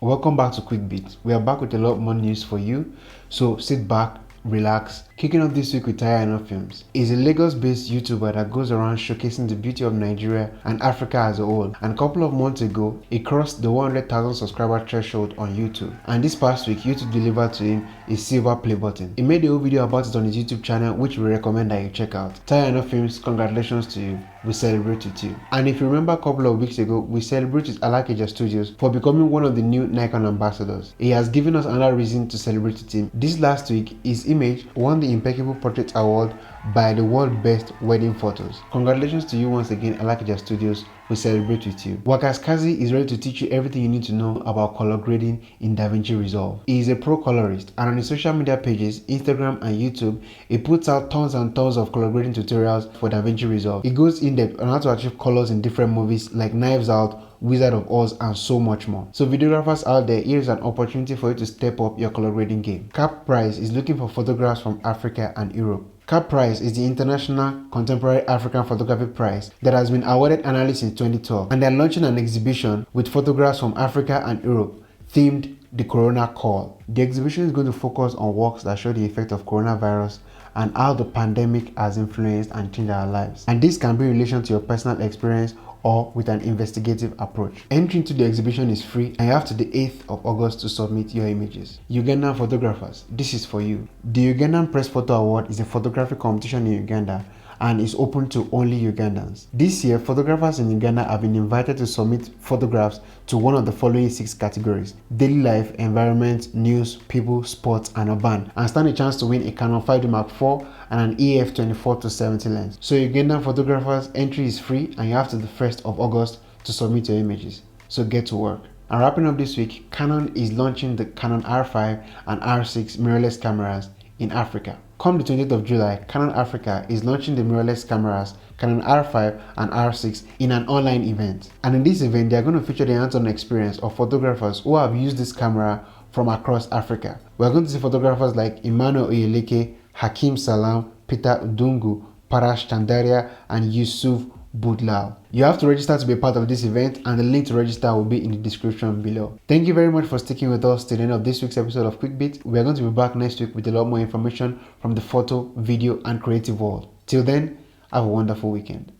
Welcome back to Quick Beat. We are back with a lot more news for you, so sit back, relax. Kicking off this week with Aina Films. Is a Lagos-based YouTuber that goes around showcasing the beauty of Nigeria and Africa as a whole. And a couple of months ago, he crossed the 100,000 subscriber threshold on YouTube. And this past week, YouTube delivered to him a silver play button. He made a whole video about it on his YouTube channel, which we recommend that you check out. Aina Films, congratulations to you. We celebrate with you. And if you remember a couple of weeks ago, we celebrated Alakeja Studios for becoming one of the new Nikon ambassadors. He has given us another reason to celebrate with him. This last week, his image won the Impeccable Portrait Award by the World Best Wedding Photos. Congratulations to you once again, Alakeja Studios. We celebrate with you. Waqas Qazi is ready to teach you everything you need to know about color grading in Davinci Resolve. He is a pro colorist, and on his social media pages, Instagram and YouTube, he puts out tons and tons of color grading tutorials for Davinci Resolve. He goes in depth on how to achieve colors in different movies like Knives Out, Wizard of Oz, and so much more. So videographers out there, here's an opportunity for you to step up your color grading game. Cap Prize is looking for photographs from Africa and Europe. Cap Prize is the International Contemporary African Photography Prize that has been awarded annually since 2012, and they are launching an exhibition with photographs from Africa and Europe themed the Corona Call. The exhibition is going to focus on works that show the effect of coronavirus and how the pandemic has influenced and changed our lives. And this can be in relation to your personal experience or with an investigative approach. Entry into the exhibition is free, and you have to the 8th of August to submit your images. Ugandan photographers, this is for you. The Ugandan Press Photo Award is a photography competition in Uganda and is open to only Ugandans. This year, photographers in Uganda have been invited to submit photographs to one of the following 6 categories: daily life, environment, news, people, sports, and urban, and stand a chance to win a Canon 5D Mark IV and an EF 24-70 lens. So Ugandan photographers, entry is free, and you have to the 1st of August to submit your images. So get to work. And wrapping up this week, Canon is launching the Canon R5 and R6 mirrorless cameras in Africa. Come the 20th of July, Canon Africa is launching the mirrorless cameras Canon R5 and R6 in an online event. And in this event, they are going to feature the hands-on experience of photographers who have used this camera from across Africa. We are going to see photographers like Emmanuel Oyeleke, Hakim Salam, Peter Udungu, Parash Chandaria, and Yusuf Budlal. You have to register to be a part of this event, and the link to register will be in the description below. Thank you very much for sticking with us till the end of this week's episode of Quick Beat. We are going to be back next week with a lot more information from the photo, video, and creative world. Till then, have a wonderful weekend.